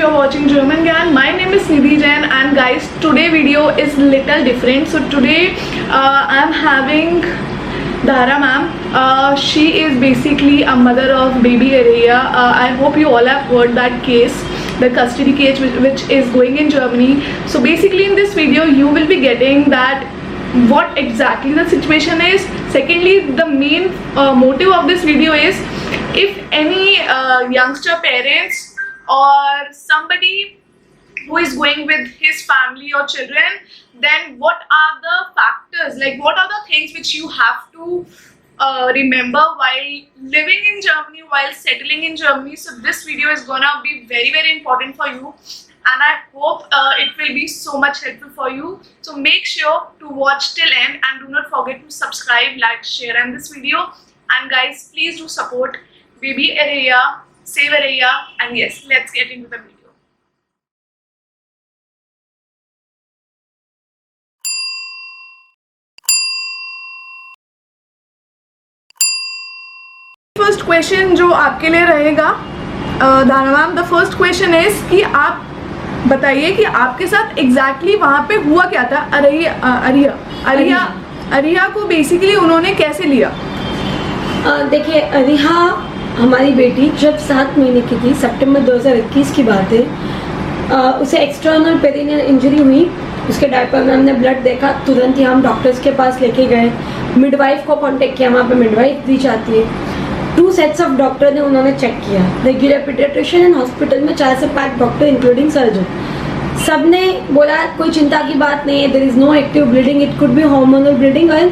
you're watching German Gyan. My name is Nidhi Jain, and guys, today video is little different. So today I'm having Dhara ma'am. She is basically a mother of baby Areya. I hope you all have heard that case, the custody case which is going in Germany. So basically in this video you will be getting that what exactly the situation is. Secondly, the main motive of this video is if any youngster parents or somebody who is going with his family or children, then what are the factors, like what are the things which you have to remember while living in Germany, while settling in Germany. So this video is gonna be very important for you, and I hope it will be so much helpful for you. So make sure to watch till end and do not forget to subscribe, like, share in this video. And guys, please do support baby Areya, save Areya, and yes, let's get into the video. First question जो आपके लिए रहेगा धारा ma'am, the first question is कि आप बताइए कि आपके साथ एग्जैक्टली वहाँ पे हुआ क्या था। अरिया को बेसिकली उन्होंने कैसे लिया? देखिए, अरिया हमारी बेटी जब 7 महीने की थी, सितंबर 2021 की बात है, उसे एक्सटर्नल पेरिनियल इंजरी हुई। उसके डायपर में हमने ब्लड देखा, तुरंत ही हम डॉक्टर्स के पास लेके गए, मिडवाइफ को कांटेक्ट किया, वहाँ पे मिडवाइफ दी जाती है। 2 सेट्स ऑफ डॉक्टर ने उन्होंने चेक किया, रेगुलर पीडियाट्रिशियन एंड हॉस्पिटल में 4 से 5 डॉक्टर इंक्लूडिंग सर्जन, सब ने बोला कोई चिंता की बात नहीं है, there is no active bleeding, it could be hormonal bleeding, and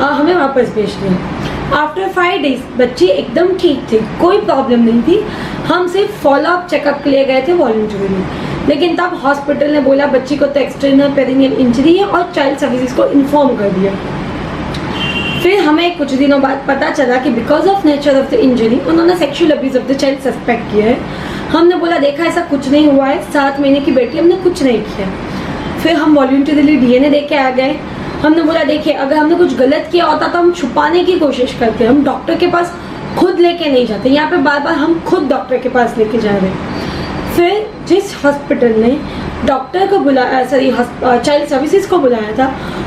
हमें वापस भेज दिया। आफ्टर 5 डेज बच्ची एकदम ठीक थी, कोई प्रॉब्लम नहीं थी। हम सिर्फ फॉलोअप चेकअप के लिए गए थे वॉलंटरीली, लेकिन तब हॉस्पिटल ने बोला बच्ची को तो एक्सटर्नल पेरिनियल इंजरी है और चाइल्ड सर्विसेज को इन्फॉर्म कर दिया। फिर हमें कुछ दिनों बाद पता चला कि because of nature of the injury उन्होंने sexual abuse of the child suspect किया है। हमने बोला देखा ऐसा कुछ नहीं हुआ है, 7 महीने की बेटी, हमने कुछ नहीं किया। फिर हम वॉलंटरीली डीएनए दे के आ गए। हमने बोला देखिए अगर हमने कुछ गलत किया होता तो हम छुपाने की कोशिश करते, हम डॉक्टर के पास खुद लेके नहीं जाते, यहाँ पे बार बार हम खुद डॉक्टर के पास लेके जा रहे हैं। फिर जिस हॉस्पिटल ने डॉक्टर को बुलाया, चाइल्ड सर्विसेज को बुलाया था,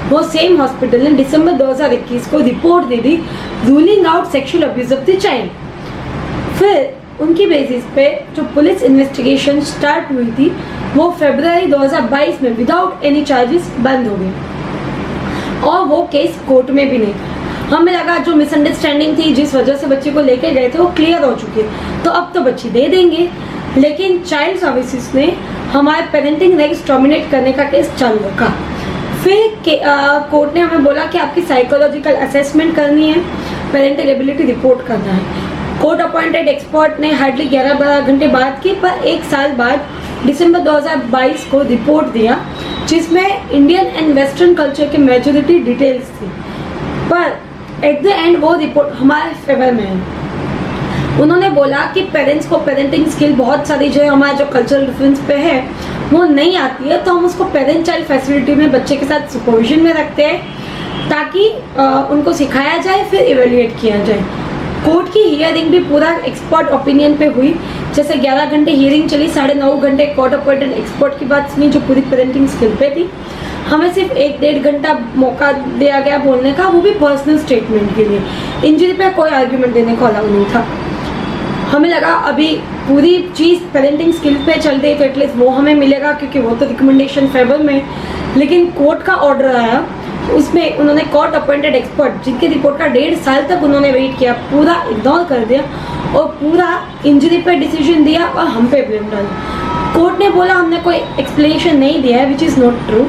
वो सेम हॉस्पिटल ने दिसंबर 2021 को report they the ruling out sexual abuse of the child. फिर उनकी बेसिस पे जो पुलिस इन्वेस्टिगेशन स्टार्ट हुई थी वो फरवरी 2022 में विदाउट एनी चार्जेस बंद हो गई, और वो केस कोर्ट में भी नहीं था। हमें लगा जो मिसअंडरस्टैंडिंग थी, जिस वजह से बच्चे को लेके गए थे, वो क्लियर हो चुकी है, तो अब तो बच्ची दे देंगे। लेकिन चाइल्ड सर्विसेज ने हमारे पेरेंटिंग राइट्स डोमिनेट करने का केस चालू रखा। फिर कोर्ट ने हमें बोला कि आपकी साइकोलॉजिकल असेसमेंट करनी है, पेरेंटल एबिलिटी रिपोर्ट करना है। कोर्ट अपॉइंटेड एक्सपर्ट ने हार्डली 11-12 घंटे बात की, पर 1 साल बाद दिसंबर 2022 को रिपोर्ट दिया जिसमें इंडियन एंड वेस्टर्न कल्चर के मेजॉरिटी डिटेल्स थी, पर एट द एंड वो रिपोर्ट हमारे फेवर में है। उन्होंने बोला कि पेरेंट्स को पेरेंटिंग स्किल बहुत सारी जो है हमारे जो कल्चरल डिफरेंस पे है वो नहीं आती है, तो हम उसको पेरेंट चाइल्ड फैसिलिटी में बच्चे के साथ सुपरविजन में रखते हैं ताकि उनको सिखाया जाए, फिर इवेल्युएट किया जाए। कोर्ट की हियरिंग भी पूरा एक्सपर्ट ओपिनियन पे हुई, जैसे 11 घंटे हियरिंग चली, 9.5 घंटे कोर्ट अपॉइंटेड एक्सपर्ट की बात सुनी जो पूरी पेरेंटिंग स्किल पे थी। हमें सिर्फ 1-1.5 घंटा मौका दिया गया बोलने का, वो भी पर्सनल स्टेटमेंट के लिए, इंजरी पे कोई आर्ग्यूमेंट देने को अलाउ नहीं था। हमें लगा अभी पूरी चीज़ पेरेंटिंग स्किल पे चल रही तो एटलीस्ट वो हमें मिलेगा, क्योंकि वो तो रिकमेंडेशन फेवर में। लेकिन कोर्ट का ऑर्डर आया, उसमें उन्होंने कोर्ट अपॉइंटेड एक्सपर्ट जिनकी रिपोर्ट का 1.5 साल तक उन्होंने वेट किया, पूरा इग्नोर कर दिया और पूरा इंजरी पे डिसीजन दिया और हम पे ब्लेम डाला। कोर्ट ने बोला हमने कोई एक्सप्लेनेशन नहीं दिया है, विच इज़ नॉट ट्रू।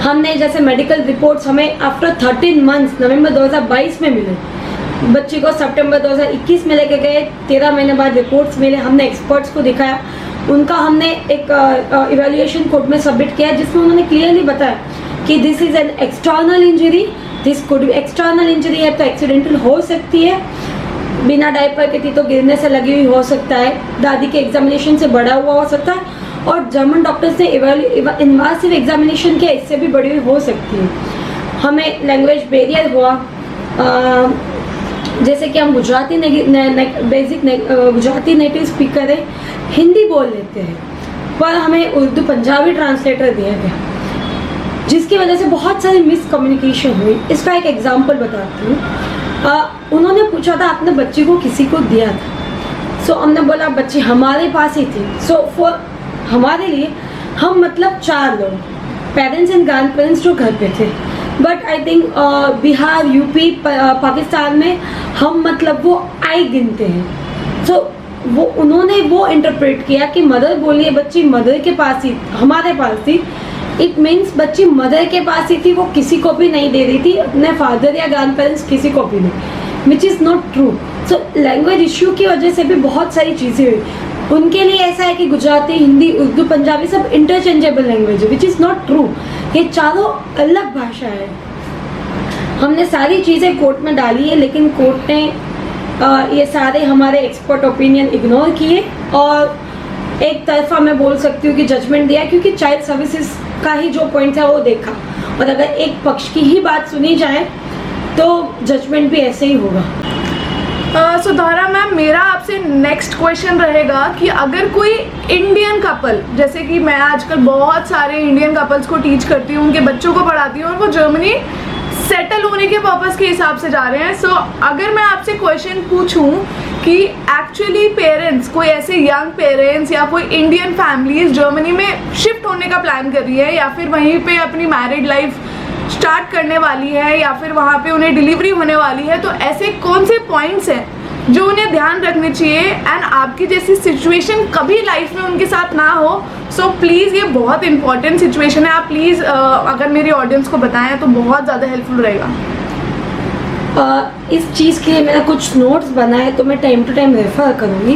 हमने जैसे मेडिकल रिपोर्ट्स हमें आफ्टर 13 मंथ्स नवंबर 2022 में मिले, बच्ची को सितंबर 2021 में लेके गए, 13 महीने बाद रिपोर्ट्स मिले, हमने एक्सपर्ट्स को दिखाया, उनका हमने एक इवैल्यूएशन कोर्ट में सबमिट किया जिसमें उन्होंने क्लियरली बताया कि this is an external injury, this could be external injury है तो एक्सीडेंटल हो सकती है, बिना डायपर के थी तो गिरने से लगी हुई हो सकता है, दादी के एग्जामिनेशन से बड़ा हुआ हो सकता है, और जर्मन डॉक्टर्स ने इन्वासिव एग्जामिनेशन किया, इससे भी बड़ी हुई हो सकती है। हमें लैंग्वेज बैरियर हुआ, जैसे कि हम Gujarati basic Gujarati native speaker है, हिंदी बोल लेते हैं, पर हमें उर्दू पंजाबी ट्रांसलेटर दिया गया, जिसकी वजह से बहुत सारी मिसकम्युनिकेशन हुई। इसका एक एग्जांपल बताती हूँ। उन्होंने पूछा था आपने बच्ची को किसी को दिया था, सो हमने बोला बच्ची हमारे पास ही थी। सो फॉर हमारे लिए हम मतलब 4 लोग, पेरेंट्स एंड ग्रैंड पेरेंट्स जो घर पे थे, but I think Bihar, UP, Pakistan में हम मतलब वो आई गिनते हैं। सो वो उन्होंने वो इंटरप्रेट किया कि मदर बोलिए बच्ची मदर के पास ही, हमारे पास थी, इट मीन्स बच्ची मदर के पास ही थी, वो किसी को भी नहीं दे रही थी, अपने फादर या ग्रैंड पेरेंट्स किसी को भी नहीं, which is not true. So language issue की वजह से भी बहुत सारी चीज़ें हुई। उनके लिए ऐसा है कि गुजराती, हिंदी, उर्दू, पंजाबी सब इंटरचेंजेबल लैंग्वेज है, विच इज़ नॉट ट्रू। ये चारों अलग भाषा है। हमने सारी चीज़ें कोर्ट में डाली है, लेकिन कोर्ट ने ये सारे हमारे एक्सपर्ट ओपिनियन इग्नोर किए और एक तरफा मैं बोल सकती हूँ कि जजमेंट दिया, क्योंकि चाइल्ड सर्विसेज का ही जो पॉइंट था वो देखा, और अगर एक पक्ष की ही बात सुनी जाए तो जजमेंट भी ऐसे ही होगा। सो धारा मैम, मेरा आपसे नेक्स्ट क्वेश्चन रहेगा कि अगर कोई इंडियन कपल, जैसे कि मैं आजकल बहुत सारे इंडियन कपल्स को टीच करती हूँ, उनके बच्चों को पढ़ाती हूँ, और वो जर्मनी सेटल होने के पर्पज़ के हिसाब से जा रहे हैं। सो अगर मैं आपसे क्वेश्चन पूछूं कि एक्चुअली पेरेंट्स, कोई ऐसे यंग पेरेंट्स या कोई इंडियन फैमिलीज जर्मनी में शिफ्ट होने का प्लान कर रही है, या फिर वहीं पे अपनी मैरिड लाइफ स्टार्ट करने वाली है, या फिर वहाँ पे उन्हें डिलीवरी होने वाली है, तो ऐसे कौन से पॉइंट्स हैं जो उन्हें ध्यान रखने चाहिए, एंड आपकी जैसी सिचुएशन कभी लाइफ में उनके साथ ना हो। सो प्लीज़, ये बहुत इंपॉर्टेंट सिचुएशन है, आप प्लीज़ अगर मेरी ऑडियंस को बताएं तो बहुत ज़्यादा हेल्पफुल रहेगा। इस चीज़ के लिए मैंने कुछ नोट्स बनाए, तो मैं टाइम टू टाइम रेफर करूँगी।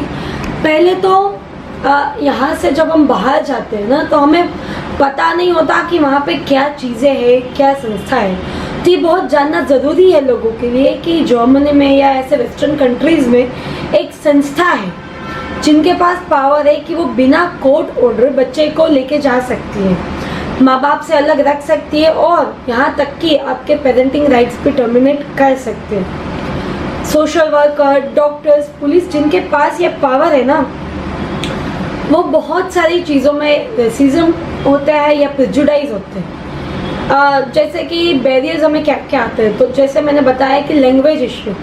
पहले तो यहाँ से जब हम बाहर जाते हैं ना, तो हमें पता नहीं होता कि वहाँ पे क्या चीज़ें हैं, क्या संस्था है। तो ये बहुत जानना ज़रूरी है लोगों के लिए कि जर्मनी में या ऐसे वेस्टर्न कंट्रीज़ में एक संस्था है जिनके पास पावर है कि वो बिना कोर्ट ऑर्डर बच्चे को लेके जा सकती है, माँ बाप से अलग रख सकती है, और यहाँ तक कि आपके पेरेंटिंग राइट्स भी टर्मिनेट कर सकते हैं। सोशल वर्कर, डॉक्टर्स, पुलिस, जिनके पास ये पावर है ना, वो बहुत सारी चीज़ों में रेसिज्म होता है या प्रेजुडाइज होते हैं। जैसे कि बैरियर्स हमें क्या क्या आते हैं, तो जैसे मैंने बताया कि लैंग्वेज इश्यू,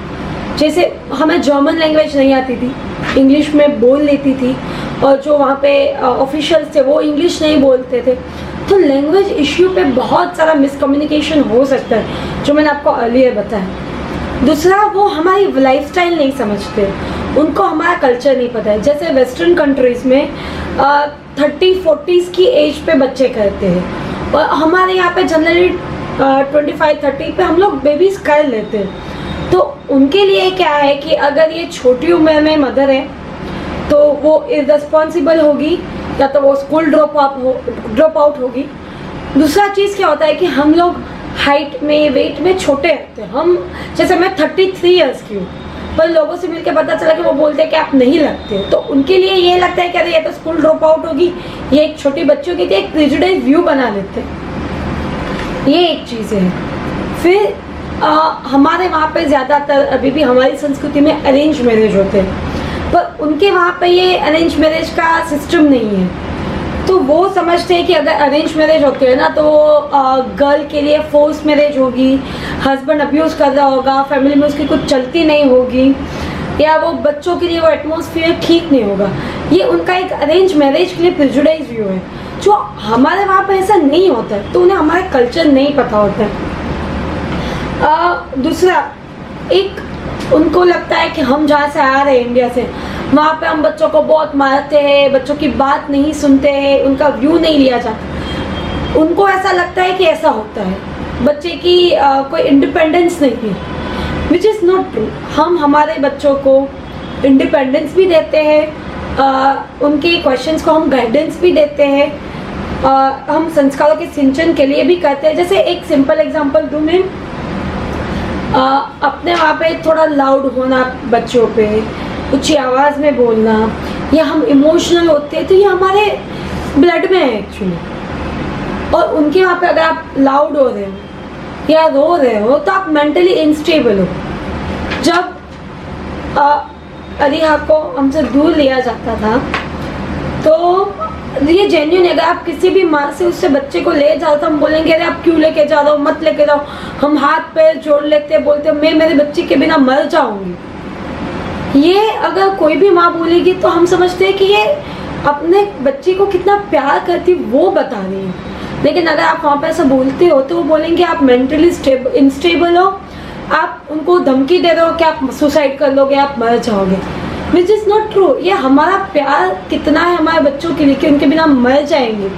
जैसे हमें जर्मन लैंग्वेज नहीं आती थी, इंग्लिश में बोल लेती थी, और जो वहाँ पे ऑफिशियल्स थे वो इंग्लिश नहीं बोलते थे, तो लैंग्वेज इश्यू पे बहुत सारा मिसकम्युनिकेशन हो सकता है, जो मैंने आपको अर्लियर बताया। दूसरा, वो हमारी लाइफस्टाइल नहीं समझते, उनको हमारा कल्चर नहीं पता है। जैसे वेस्टर्न कंट्रीज़ में 30-40s की एज पे बच्चे करते हैं, और हमारे यहाँ पे जनरली 25-30 पे हम लोग बेबीज़ कर लेते हैं। तो उनके लिए क्या है कि अगर ये छोटी उम्र में मदर है तो वो इररिस्पॉन्सिबल होगी, या तो वो स्कूल ड्रॉप आउट होगी। दूसरा चीज़ क्या होता है कि हम लोग हाइट में, वेट में छोटे रहते हैं। हम, जैसे मैं 33 ईयर्स की हूँ, पर लोगों से मिलकर पता चला कि वो बोलते हैं कि आप नहीं लगते, तो उनके लिए ये लगता है कि अरे ये तो स्कूल ड्रॉप आउट होगी, ये एक छोटी बच्ची होगी, एक प्रेजुडाइज व्यू बना लेते हैं। ये एक चीज़ है। फिर हमारे वहाँ पे ज़्यादातर अभी भी हमारी संस्कृति में अरेंज मैरिज होते हैं, पर उनके वहाँ पे ये अरेंज मैरिज का सिस्टम नहीं है। तो वो समझते हैं कि अगर अरेंज मैरिज होते हैं ना, तो गर्ल के लिए फोर्स मैरिज होगी, हस्बैंड अब्यूज़ कर रहा होगा, फैमिली में उसकी कुछ चलती नहीं होगी, या वो बच्चों के लिए वो एटमॉस्फेयर ठीक नहीं होगा। ये उनका एक अरेंज मैरिज के लिए प्रेजुडाइज व्यू है, जो हमारे वहाँ पे ऐसा नहीं होता है, तो उन्हें हमारा कल्चर नहीं पता होता है। दूसरा, एक उनको लगता है कि हम जहाँ से आ रहे हैं इंडिया से, वहाँ पे हम बच्चों को बहुत मारते हैं, बच्चों की बात नहीं सुनते हैं, उनका व्यू नहीं लिया जाता। उनको ऐसा लगता है कि ऐसा होता है, बच्चे की कोई इंडिपेंडेंस नहीं है, विच इज़ नॉट ट्रू। हम हमारे बच्चों को इंडिपेंडेंस भी देते हैं, उनके क्वेश्चंस को हम गाइडेंस भी देते हैं, हम संस्कारों के सिंचन के लिए भी करते हैं। जैसे एक सिंपल एग्जांपल दूँ मैं, अपने वहाँ पे थोड़ा लाउड होना बच्चों पे, ऊंची आवाज़ में बोलना, या हम इमोशनल होते हैं, तो ये हमारे ब्लड में है एक्चुअली। और उनके वहाँ पे अगर आप लाउड हो रहे हो या रो रहे हो, तो आप मेंटली इनस्टेबल हो। जब अरिहा को हमसे दूर लिया जाता था। तो ये जेन्युइन है, अगर आप किसी भी माँ से उससे बच्चे को ले जाओ तो हम बोलेंगे अरे आप क्यों लेके जा रहे हो, मत लेके जाओ। हम हाथ पैर जोड़ लेते हैं, बोलते हैं मैं मेरे बच्चे के बिना मर जाऊंगी। ये अगर कोई भी माँ बोलेगी तो हम समझते हैं कि ये अपने बच्चे को कितना प्यार करती वो बता रही है। लेकिन अगर आप वहाँ पे ऐसा बोलते हो तो वो बोलेंगे आप मेंटली इंस्टेबल हो, आप उनको धमकी दे रहे हो कि आप सुसाइड कर लोगे, आप मर जाओगे, विच इज़ नॉट ट्रू। ये हमारा प्यार कितना है हमारे बच्चों के लिए कि उनके बिना मर जाएंगे,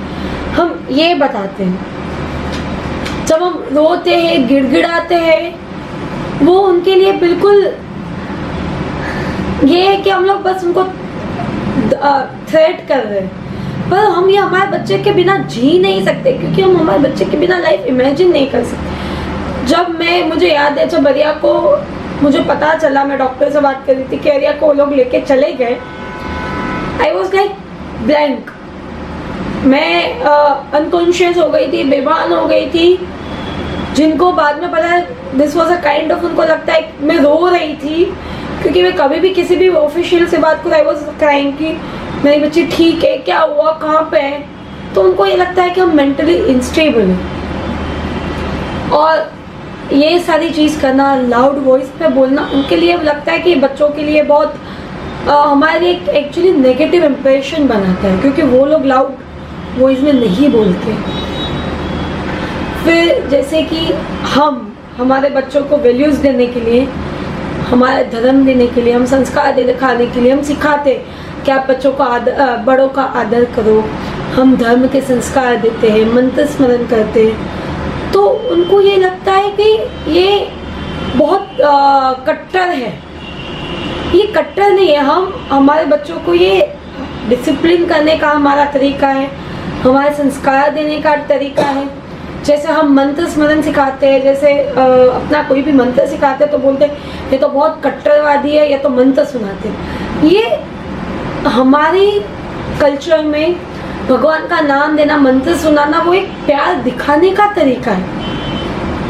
हम ये बताते हैं। जब हम रोते हैं, गिड़गिड़ाते हैं, वो उनके लिए बिल्कुल ये है कि हम लोग बस उनको थ्रेट कर रहे हैं। पर हम ये हमारे बच्चे के बिना जी नहीं सकते, क्योंकि हम हमारे बच्चे के बिना लाइफ इमेजिन नहीं कर सकते। जब मुझे याद है जब अरिया को मुझे पता चला, मैं डॉक्टर से बात कर रही थी कि अरिया को वो लोग लेके चले गए, आई वॉज लाइक ब्लैंक। मैं अनकॉन्शियस हो गई थी, बेभान हो गई थी, जिनको बाद में पता this was a kind of, उनको लगता है मैं रो रही थी, क्योंकि मैं कभी भी किसी भी ऑफिशियल से बात करूँ आई वॉज क्राइंग कि मेरी बच्ची ठीक है, क्या हुआ, कहाँ पे है। तो उनको ये लगता है कि हम मेंटली इंस्टेबल हैं। और ये सारी चीज़ करना, लाउड वॉइस पे बोलना, उनके लिए लगता है कि बच्चों के लिए बहुत हमारे एक एक्चुअली नेगेटिव इम्प्रेशन बनाता है, क्योंकि वो लोग लाउड वॉइस में नहीं बोलते। फिर जैसे कि हम हमारे बच्चों को वैल्यूज़ देने के लिए, हमारा धर्म देने के लिए, हम संस्कार दिखाने के लिए हम सिखाते कि आप बच्चों को बड़ों का आदर करो। हम धर्म के संस्कार देते हैं, मंत्र स्मरण करते हैं। तो उनको ये लगता है कि ये बहुत कट्टर है। ये कट्टर नहीं है, हम हमारे बच्चों को ये डिसिप्लिन करने का हमारा तरीका है, हमारे संस्कार देने का तरीका है। जैसे हम मंत्र स्मरण सिखाते हैं, जैसे अपना कोई भी मंत्र सिखाते हैं तो बोलते हैं ये तो बहुत कट्टरवादी है, या तो मंत्र सुनाते हैं। ये हमारी कल्चर में भगवान का नाम देना, मंत्र सुनाना, वो एक प्यार दिखाने का तरीका है।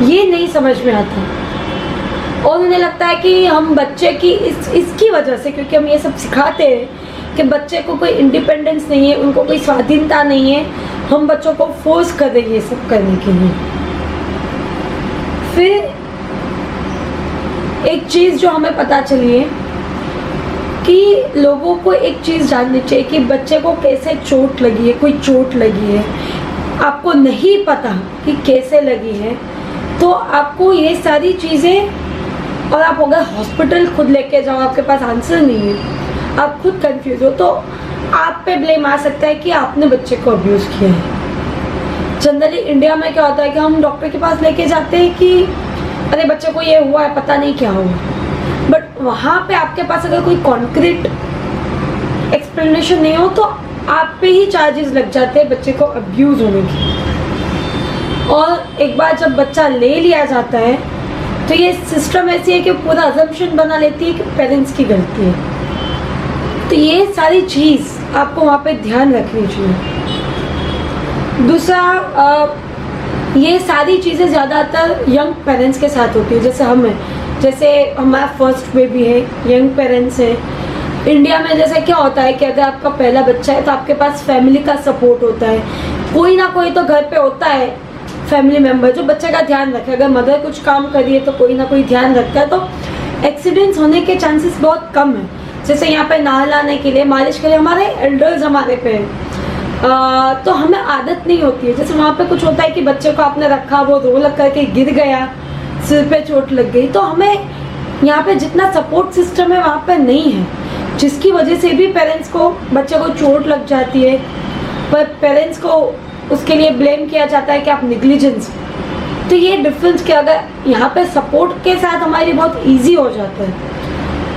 ये नहीं समझ में आता, और उन्हें लगता है कि हम बच्चे की इसकी वजह से, क्योंकि हम ये सब सिखाते हैं कि बच्चे को कोई इंडिपेंडेंस नहीं है, उनको कोई स्वाधीनता नहीं है, हम बच्चों को फोर्स कर रहे हैं ये सब करने के लिए। फिर एक चीज़ जो हमें पता चली है कि लोगों को एक चीज़ जाननी चाहिए कि बच्चे को कैसे चोट लगी है, कोई चोट लगी है, आपको नहीं पता कि कैसे लगी है, तो आपको ये सारी चीज़ें, और आप अगर हॉस्पिटल खुद लेके जाओ, आपके पास आंसर नहीं है, आप खुद कंफ्यूज हो, तो आप पे ब्लेम आ सकता है कि आपने बच्चे को अब्यूज़ किया है। जनरली इंडिया में क्या होता है कि हम डॉक्टर के पास लेके जाते हैं कि अरे बच्चे को ये हुआ है, पता नहीं क्या हुआ, बट वहाँ पे आपके पास अगर कोई कॉन्क्रीट एक्सप्लेनेशन नहीं हो तो आप पे ही चार्जेस लग जाते हैं बच्चे को अब्यूज़ होने की। और एक बार जब बच्चा ले लिया जाता है तो ये सिस्टम ऐसी है कि पूरा अजम्पशन बना लेती है कि पेरेंट्स की गलती है। तो ये सारी चीज़ आपको वहाँ पे ध्यान रखनी चाहिए। दूसरा, ये सारी चीज़ें ज़्यादातर यंग पेरेंट्स के साथ होती है। जैसे हम हैं, जैसे हमारा फर्स्ट बेबी है, यंग पेरेंट्स हैं। इंडिया में जैसे क्या होता है कि अगर आपका पहला बच्चा है तो आपके पास फैमिली का सपोर्ट होता है, कोई ना कोई तो घर पे होता है फैमिली मेम्बर जो बच्चे का ध्यान रखे। अगर मदर कुछ काम करी है तो कोई ना कोई ध्यान रखता है, तो एक्सीडेंट्स होने के चांसेस बहुत कम है। जैसे यहाँ पे नहलाने के लिए, मालिश के लिए हमारे एल्डर्स हमारे पे तो हमें आदत नहीं होती है। जैसे वहाँ पे कुछ होता है कि बच्चे को आपने रखा, वो रो लग करके गिर गया, सिर पे चोट लग गई, तो हमें यहाँ पे जितना सपोर्ट सिस्टम है वहाँ पे नहीं है, जिसकी वजह से भी पेरेंट्स को, बच्चे को चोट लग जाती है, पर पेरेंट्स को उसके लिए ब्लेम किया जाता है कि आप निग्लिजेंस। तो ये डिफरेंस कि अगर यहाँ पे सपोर्ट के साथ हमारे लिए बहुत ईजी हो जाता है।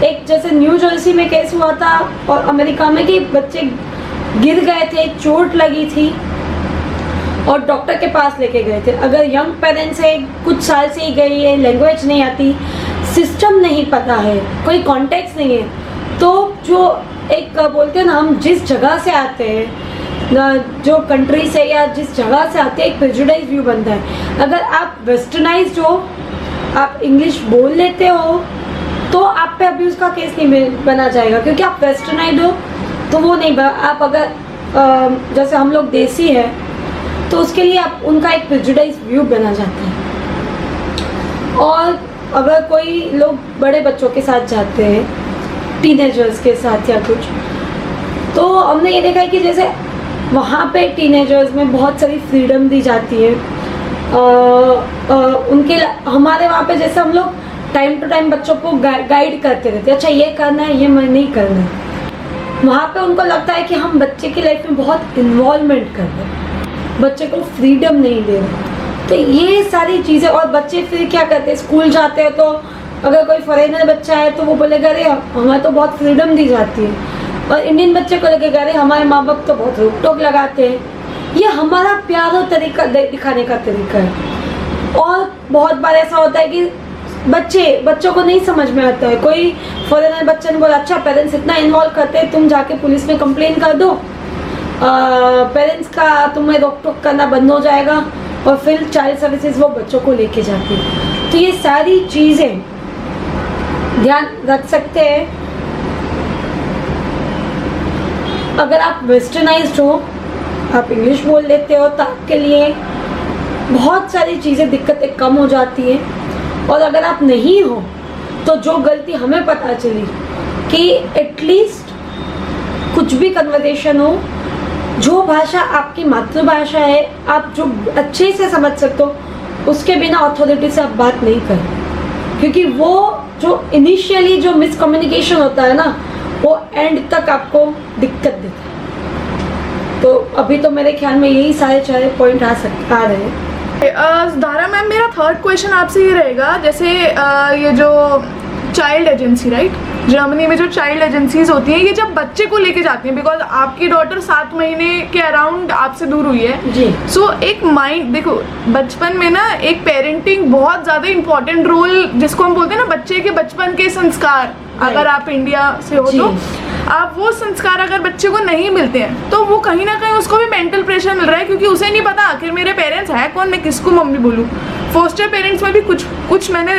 एक जैसे न्यू जर्सी में केस हुआ था और अमेरिका में कि बच्चे गिर गए थे, चोट लगी थी और डॉक्टर के पास लेके गए थे। अगर यंग पेरेंट्स है, कुछ साल से ही गई है, लैंग्वेज नहीं आती, सिस्टम नहीं पता है, कोई कॉन्टेक्स्ट नहीं है, तो जो एक बोलते हैं ना, हम जिस जगह से आते हैं, जो कंट्री से या जिस जगह से आते हैं, एक प्रेजुडाइज व्यू बनता है। अगर आप वेस्टर्नाइज्ड हो, आप इंग्लिश बोल लेते हो, तो आप पे अब्यूज़ का केस नहीं बना जाएगा, क्योंकि आप वेस्टर्नाइड हो तो वो नहीं आप अगर जैसे हम लोग देसी है तो उसके लिए आप उनका एक प्रेजुडाइज व्यू बना जाता है। और अगर कोई लोग बड़े बच्चों के साथ जाते हैं, टीनेजर्स के साथ या कुछ, तो हमने ये देखा है कि जैसे वहाँ पे टीनेजर्स में बहुत सारी फ्रीडम दी जाती है। उनके हमारे वहाँ पे जैसे हम लोग टाइम टू टाइम बच्चों को गाइड करते रहते हैं, अच्छा ये करना है, ये मैं नहीं करना है। वहाँ पे उनको लगता है कि हम बच्चे की लाइफ में बहुत इन्वॉल्वमेंट कर रहे हैं, बच्चे को फ्रीडम नहीं दे रहे। तो ये सारी चीज़ें, और बच्चे फिर क्या करते हैं, स्कूल जाते हैं तो अगर कोई फॉरेनर बच्चा है तो वो बोलेगा अरे हमें तो बहुत फ्रीडम दी जाती है, और इंडियन बच्चे को लगेगा अरे हमारे माँ बाप तो बहुत रोक टोक लगाते हैं। ये हमारा प्यार और तरीका दिखाने का तरीका है। और बहुत बार ऐसा होता है कि बच्चों को नहीं समझ में आता है। कोई फॉरेनर बच्चे ने बोला अच्छा पेरेंट्स इतना इन्वॉल्व करते हैं, तुम जाके पुलिस में कंप्लेन कर दो, पेरेंट्स का तुम्हें रोक टोक करना बंद हो जाएगा, और फिर चाइल्ड सर्विसेज वो बच्चों को लेके जाती है। तो ये सारी चीज़ें ध्यान रख सकते हैं। अगर आप वेस्टर्नाइज्ड हो, आप इंग्लिश बोल लेते हो, तो आपके लिए बहुत सारी चीज़ें दिक्कतें कम हो जाती हैं। और अगर आप नहीं हो तो जो गलती हमें पता चली कि एटलीस्ट कुछ भी कन्वर्सेशन हो, जो भाषा आपकी मातृभाषा है आप जो अच्छे से समझ सकते हो, उसके बिना अथॉरिटी से आप बात नहीं करें, क्योंकि वो जो इनिशियली जो मिसकम्युनिकेशन होता है ना, वो एंड तक आपको दिक्कत देता है। तो अभी तो मेरे ख्याल में यही सारे पॉइंट आ रहे हैं। धारा मैम, मेरा थर्ड क्वेश्चन आपसे ये रहेगा, जैसे ये जो चाइल्ड एजेंसी, राइट, जर्मनी में जो चाइल्ड एजेंसीज होती हैं, ये जब बच्चे को लेके जाती हैं, बिकॉज आपकी डॉटर 7 महीने के अराउंड आपसे दूर हुई है जी। सो एक माइंड, देखो बचपन में ना एक पेरेंटिंग बहुत ज़्यादा इंपॉर्टेंट रोल, जिसको हम बोलते हैं ना बच्चे के बचपन के संस्कार, अगर आप इंडिया से हो तो आप वो संस्कार अगर बच्चे को नहीं मिलते हैं तो वो कहीं ना कहीं उसको भी मेंटल प्रेशर मिल रहा है, क्योंकि उसे नहीं पता आखिर मेरे पेरेंट्स है कौन, मैं किसको मम्मी बोलूँ। फोस्टर पेरेंट्स में भी कुछ मैंने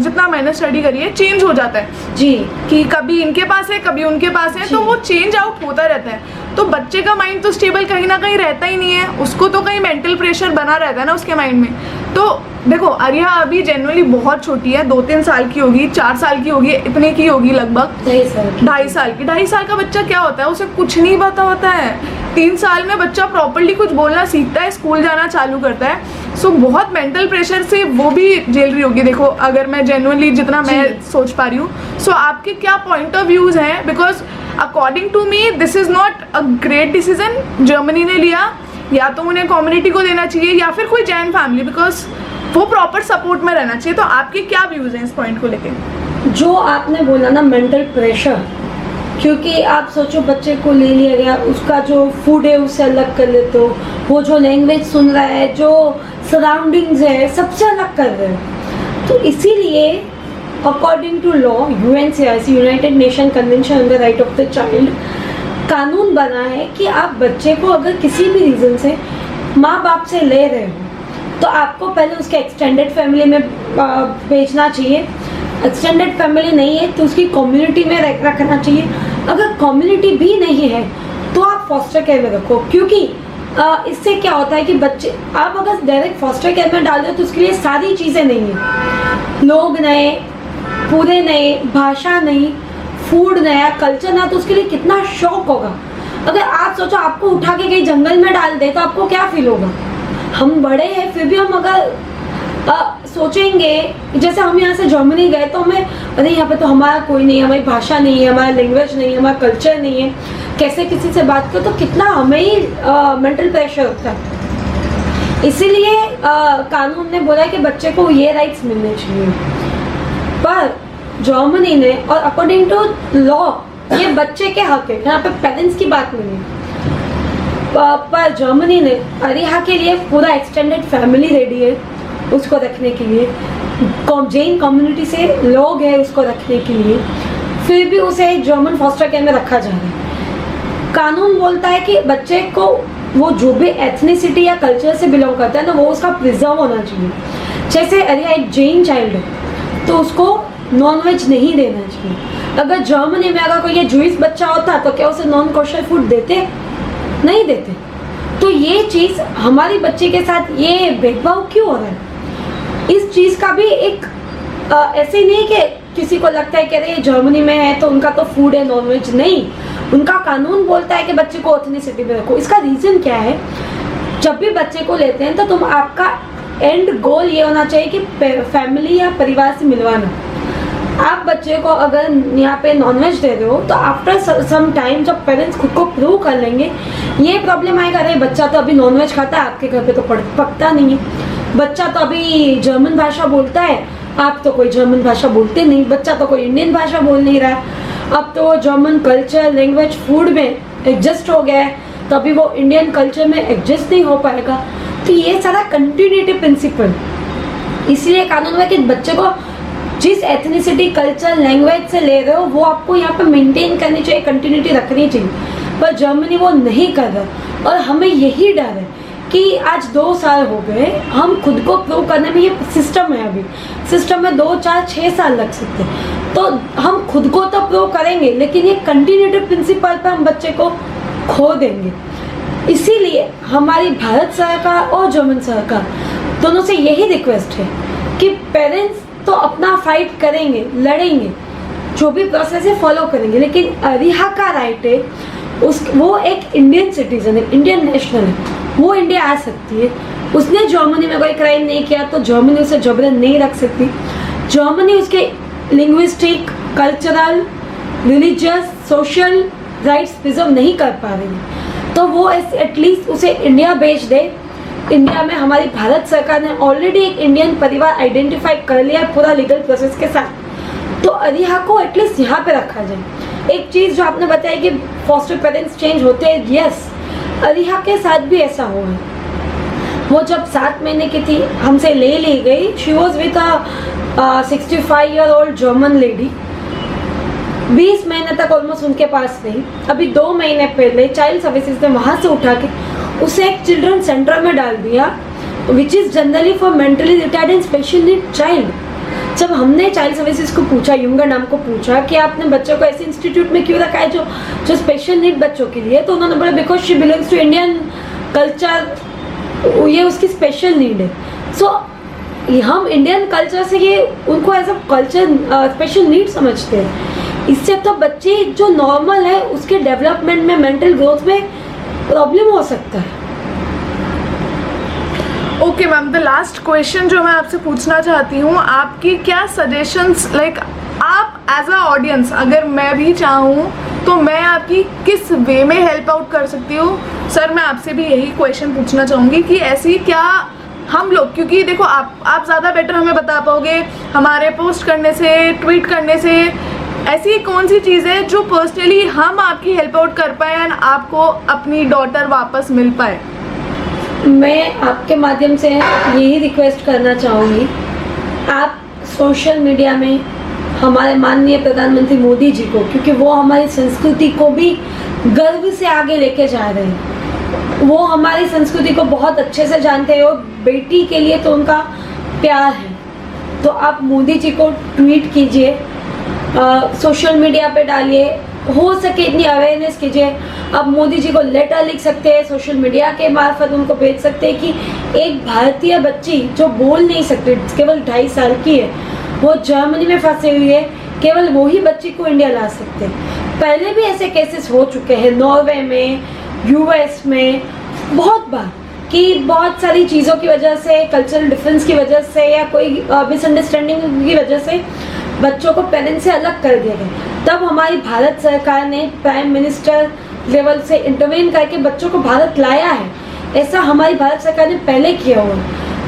जितना मैंने स्टडी करी है चेंज हो जाता है जी, कि कभी इनके पास है कभी उनके पास है, तो वो चेंज आउट होता रहता है। तो बच्चे का माइंड तो स्टेबल कहीं ना कहीं रहता ही नहीं है, उसको तो कहीं मेंटल प्रेशर बना रहता है ना उसके माइंड में। तो देखो अरिहा अभी जनरली बहुत छोटी है, 2-3 साल की होगी, 4 साल की होगी, इतने की होगी लगभग, 2.5 साल की। 2.5 साल का बच्चा क्या होता है, उसे कुछ नहीं पता होता है। 3 साल में बच्चा प्रॉपर्ली कुछ बोलना सीखता है, स्कूल जाना चालू करता है। सो बहुत मेंटल प्रेशर से वो भी झेल रही होगी। देखो अगर मैं जेन्युइनली जितना मैं सोच पा रही हूँ, सो आपके क्या पॉइंट ऑफ व्यूज हैं, because according to me this is not a great decision Germany ने लिया, या तो उन्हें कम्युनिटी को देना चाहिए या फिर कोई जैन फैमिली, बिकॉज वो प्रॉपर सपोर्ट में रहना चाहिए। तो आपके क्या व्यूज हैं इस पॉइंट को लेके? जो आपने बोला ना मेंटल प्रेशर, क्योंकि आप सोचो बच्चे को ले लिया गया, उसका जो फूड है उससे अलग कर लेते हो, वो जो लैंग्वेज सुन रहा है, जो सराउंडिंग्स है, सबसे अलग कर रहे हो। तो इसीलिए according to law, UNCRC United Nation convention on the right of the child, कानून बना है कि आप बच्चे को अगर किसी भी रीज़न से माँ बाप से ले रहे हो तो आपको पहले उसके एक्सटेंडेड फैमिली में भेजना चाहिए। एक्सटेंडेड फैमिली नहीं है तो उसकी कम्युनिटी में रखना चाहिए। अगर कम्युनिटी भी नहीं है तो आप फॉस्टर केयर में रखो, क्योंकि इससे क्या होता है कि बच्चे आप अगर डायरेक्ट फॉस्टर केयर में डाल दो तो उसके लिए सारी चीज़ें नहीं हैं, लोग नए, पूरे नए, भाषा नहीं, फूड नया, कल्चर नया, तो उसके लिए कितना शौक होगा। अगर आप सोचो आपको उठा के कहीं जंगल में डाल दे तो आपको क्या फील होगा। हम बड़े हैं फिर भी हम अगर सोचेंगे, जैसे हम यहाँ से जर्मनी गए तो हमें अरे यहाँ पे तो हमारा कोई नहीं है, हमारी भाषा नहीं है, हमारा लैंग्वेज नहीं है, हमारा कल्चर नहीं है, कैसे किसी से बात करो, तो कितना हमें ही मेंटल प्रेशर होता है। इसीलिए कानून ने बोला कि बच्चे को ये राइट्स मिलने चाहिए। पर जर्मनी ने, और अकॉर्डिंग टू लॉ ये बच्चे के हक है, यहाँ पे पेरेंट्स की बात नहीं है, पर जर्मनी ने अरिहा के लिए पूरा एक्सटेंडेड फैमिली रेडी है उसको रखने के लिए, जैन कम्युनिटी से लोग हैं उसको रखने के लिए, फिर भी उसे जर्मन फॉस्टर केयर में रखा जा रहा है। कानून बोलता है कि बच्चे को वो जो भी एथनिसिटी या कल्चर से बिलोंग करता है ना, वो उसका प्रिजर्व होना चाहिए। जैसे अरिहा एक जैन चाइल्ड है तो उसको नॉनवेज नहीं देना चाहिए। अगर जर्मनी में अगर कोई ये जूइस बच्चा होता तो क्या उसे नॉन कोशर फूड देते? नहीं देते। तो ये चीज़ हमारी बच्चे के साथ ये भेदभाव क्यों हो रहा है? इस चीज़ का भी एक ऐसे नहीं कि किसी को लगता है कि अरे ये जर्मनी में है तो उनका तो फूड है नॉनवेज, नहीं, उनका कानून बोलता है कि बच्चे को ऑथेंटिसिटी में रखो। इसका रीज़न क्या है? जब भी बच्चे को लेते हैं तो तुम आपका एंड गोल ये होना चाहिए कि फैमिली या परिवार से मिलवाना। आप बच्चे को अगर यहाँ पे नॉनवेज दे रहे हो तो आफ्टर सम टाइम जब पेरेंट्स खुद को प्रूव कर लेंगे, ये प्रॉब्लम आएगा, अरे बच्चा तो अभी नॉनवेज खाता है, आपके घर पे तो पकता नहीं है, बच्चा तो अभी जर्मन भाषा बोलता है, आप तो कोई जर्मन भाषा बोलते नहीं, बच्चा तो कोई इंडियन भाषा बोल नहीं रहा है, अब तो जर्मन कल्चर लैंग्वेज फूड में एडजस्ट हो गया है, तो अभी वो इंडियन कल्चर में एडजस्ट नहीं हो पाएगा। तो ये सारा कंटिन्यूटी प्रिंसिपल, इसलिए कानून में कि बच्चे को जिस एथनिसिटी कल्चर लैंग्वेज से ले रहे हो वो आपको यहाँ पे मेंटेन करनी चाहिए, कंटिन्यूटी रखनी चाहिए, पर जर्मनी वो नहीं कर रहा। और हमें यही डर है कि आज 2 साल हो गए, हम खुद को प्रूव करने में, ये सिस्टम है, अभी सिस्टम में 2, 4, 6 साल लग सकते हैं, तो हम खुद को तो प्रूव करेंगे लेकिन ये कंटिन्यूटी प्रिंसिपल पर हम बच्चे को खो देंगे। इसीलिए हमारी भारत सरकार और जर्मन सरकार दोनों से यही रिक्वेस्ट है कि पेरेंट्स तो अपना फाइट करेंगे, लड़ेंगे, जो भी प्रोसेस है फॉलो करेंगे, लेकिन अरिहा का राइट है, वो एक इंडियन सिटीजन है, इंडियन नेशनल है, वो इंडिया आ सकती है। उसने जर्मनी में कोई क्राइम नहीं किया तो जर्मनी उसे जबरन नहीं रख सकती। जर्मनी उसके linguistic, cultural, religious, social rights preserve नहीं कर पा रही, तो वो एटलीस्ट उसे इंडिया भेज दे। इंडिया में हमारी भारत सरकार ने ऑलरेडी एक इंडियन परिवार आइडेंटिफाई कर लिया पूरा लीगल प्रोसेस के साथ, तो अरिहा को एटलीस्ट यहाँ पे रखा जाए। एक चीज़ जो आपने बताया कि फॉस्टर पेरेंट्स चेंज होते हैं, यस, अरिहा के साथ भी ऐसा हुआ है। वो जब 7 महीने की थी हमसे ले ली गई, she was with a 65-year-old German lady, 20 महीने तक ऑलमोस्ट उनके पास रही। अभी 2 महीने पहले चाइल्ड सर्विसेज ने वहाँ से उठा के उसे एक चिल्ड्रन सेंटर में डाल दिया, which is generally for mentally retard and special need child. जब हमने चाइल्ड सर्विसेज को पूछा, यूंगर नाम को पूछा कि आपने बच्चों को ऐसे इंस्टीट्यूट में क्यों रखा है जो स्पेशल नीड बच्चों के लिए, तो उन्होंने बोला because she belongs to Indian culture, ये उसकी स्पेशल नीड है। सो हम इंडियन कल्चर से ये उनको as a culture special need समझते हैं। इससे तो बच्चे जो नॉर्मल है उसके डेवलपमेंट में, मेंटल ग्रोथ में प्रॉब्लम हो सकता है। Okay ma'am, the last question जो मैं आपसे पूछना चाहती हूँ, आपकी क्या सजेशंस, लाइक आप एज अ ऑडियंस अगर मैं भी चाहूँ तो मैं आपकी किस वे में हेल्प आउट कर सकती हूँ? सर मैं आपसे भी यही क्वेश्चन पूछना चाहूँगी कि ऐसी क्या हम लोग, क्योंकि देखो आप ज़्यादा बेटर हमें बता पाओगे हमारे पोस्ट करने से, ट्वीट करने से, ऐसी कौन सी चीज़ है जो पर्सनली हम आपकी हेल्प आउट कर पाए एंड आपको अपनी डॉटर वापस मिल पाए? मैं आपके माध्यम से यही रिक्वेस्ट करना चाहूँगी, आप सोशल मीडिया में हमारे माननीय प्रधानमंत्री मोदी जी को, क्योंकि वो हमारी संस्कृति को भी गर्व से आगे लेके जा रहे हैं, वो हमारी संस्कृति को बहुत अच्छे से जानते हैं और बेटी के लिए तो उनका प्यार है, तो आप मोदी जी को ट्वीट कीजिए, सोशल मीडिया पे डालिए, हो सके इतनी अवेयरनेस कीजिए। आप मोदी जी को लेटर लिख सकते हैं, सोशल मीडिया के मार्फत उनको भेज सकते हैं कि एक भारतीय बच्ची जो बोल नहीं सकती, केवल 2.5 साल की है, वो जर्मनी में फंसी हुई है, केवल वो ही बच्ची को इंडिया ला सकते हैं। पहले भी ऐसे केसेस हो चुके हैं, नॉर्वे में, यूएस में, बहुत बार, कि बहुत सारी चीज़ों की वजह से, कल्चरल डिफरेंस की वजह से या कोई मिसअंडरस्टैंडिंग की वजह से बच्चों को पेरेंट्स से अलग कर दिया गया। तब हमारी भारत सरकार ने प्राइम मिनिस्टर लेवल से इंटरवेन करके बच्चों को भारत लाया है, ऐसा हमारी भारत सरकार ने पहले किया हुआ।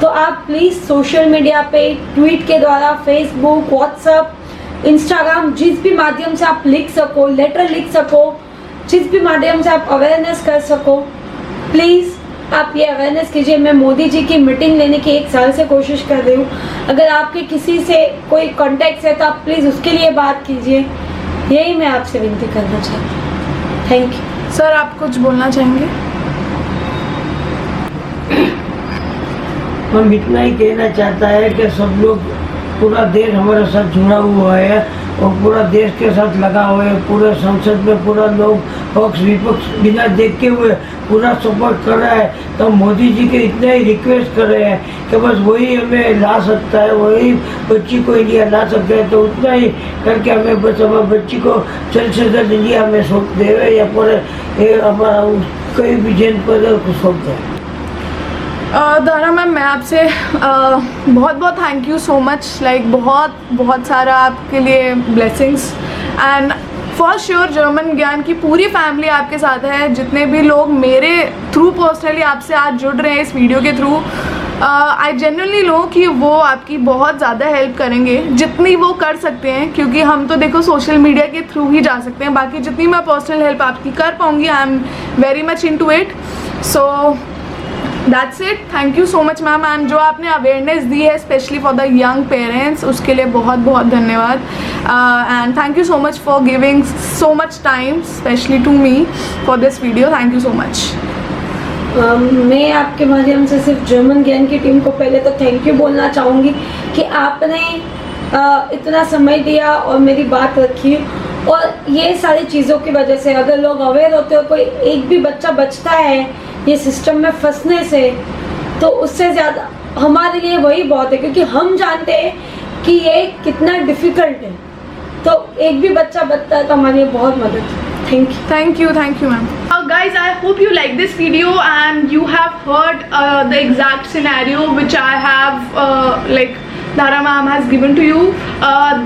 तो आप प्लीज़ सोशल मीडिया पे ट्वीट के द्वारा, फेसबुक, व्हाट्सएप, इंस्टाग्राम, जिस भी माध्यम से आप लिख सको, लेटर लिख सको, जिस भी माध्यम से आप अवेयरनेस कर सको, प्लीज़ आप ये अवेयरनेस कीजिए। मैं मोदी जी की मीटिंग लेने की 1 साल से कोशिश कर रही हूँ, अगर आपके किसी से कोई कॉन्टैक्ट है तो आप प्लीज़ उसके लिए बात कीजिए, यही मैं आपसे विनती करना चाहती हूँ। Thank you. सर आप कुछ बोलना चाहेंगे? हम इतना ही कहना चाहता है कि सब लोग पूरा देश हमारे साथ जुड़ा हुआ है और पूरा देश के साथ लगा हुआ है। पूरे संसद में पूरा लोग पक्ष विपक्ष बिना देखे हुए पूरा सपोर्ट कर रहा है। तो मोदी जी के इतना ही रिक्वेस्ट कर रहे हैं कि बस वही हमें ला सकता है, वही बच्ची को इंडिया ला सकता है। तो उतना ही करके हमें बस हमारी बच्ची को जल्द से जल्द इंडिया में सौंप देवे या पूरे हमारा कोई भी जेल पर को सौंप दें। दारा मैम, मैं आपसे बहुत बहुत thank you so much, like बहुत सारा आपके लिए blessings. And for sure German ज्ञान की पूरी फैमिली आपके साथ है। जितने भी लोग मेरे थ्रू पर्सनली आपसे आज जुड़ रहे हैं इस वीडियो के थ्रू, आई जेन्युइनली नो कि वो आपकी बहुत ज़्यादा हेल्प करेंगे जितनी वो कर सकते हैं, क्योंकि हम तो देखो सोशल मीडिया के थ्रू ही जा सकते हैं। बाकी जितनी मैं पर्सनल हेल्प आपकी कर पाऊँगी, I am very much into it. So that's it, thank you so much ma'am. And जो आपने अवेयरनेस दी है specially for the young parents, उसके लिए बहुत बहुत धन्यवाद। And thank you so much for giving so much time specially to me for this video. Thank you so much. मैं आपके माध्यम से सिर्फ जर्मन ज्ञान की टीम को पहले तो थैंक यू बोलना चाहूँगी कि आपने इतना समय दिया और मेरी बात रखी। और ये सारी चीज़ों की वजह से अगर लोग अवेयर होते हो, कोई एक भी बच्चा बचता है ये सिस्टम में फंसने से, तो उससे ज़्यादा हमारे लिए वही बहुत है, क्योंकि हम जानते हैं कि ये कितना डिफ़िकल्ट है। तो एक भी बच्चा बचता है तो हमारे लिए बहुत मदद। Thank you ma'am. Guys, I hope you like this video and you have heard the exact scenario which I have like Dara ma'am has given to you.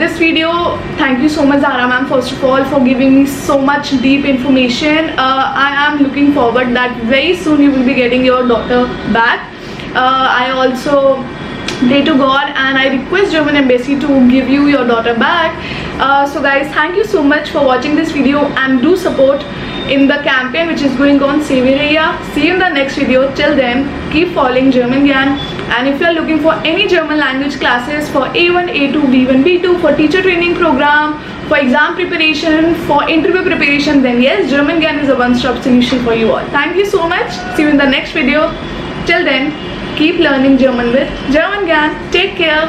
This video, thank you so much Dara ma'am first of all for giving me so much deep information. I am looking forward that very soon you will be getting your daughter back. I also pray to God and I request German Embassy to give you your daughter back. So guys, thank you so much for watching this video and do support in the campaign which is going on Save Raya. See you in the next video. Till then, keep following German Gyan. And if you are looking for any German language classes for A1, A2, B1, B2, for teacher training program, for exam preparation, for interview preparation, then yes, German Gyan is a one-stop solution for you all. Thank you so much. See you in the next video. Till then, keep learning German with German Gyan. Take care.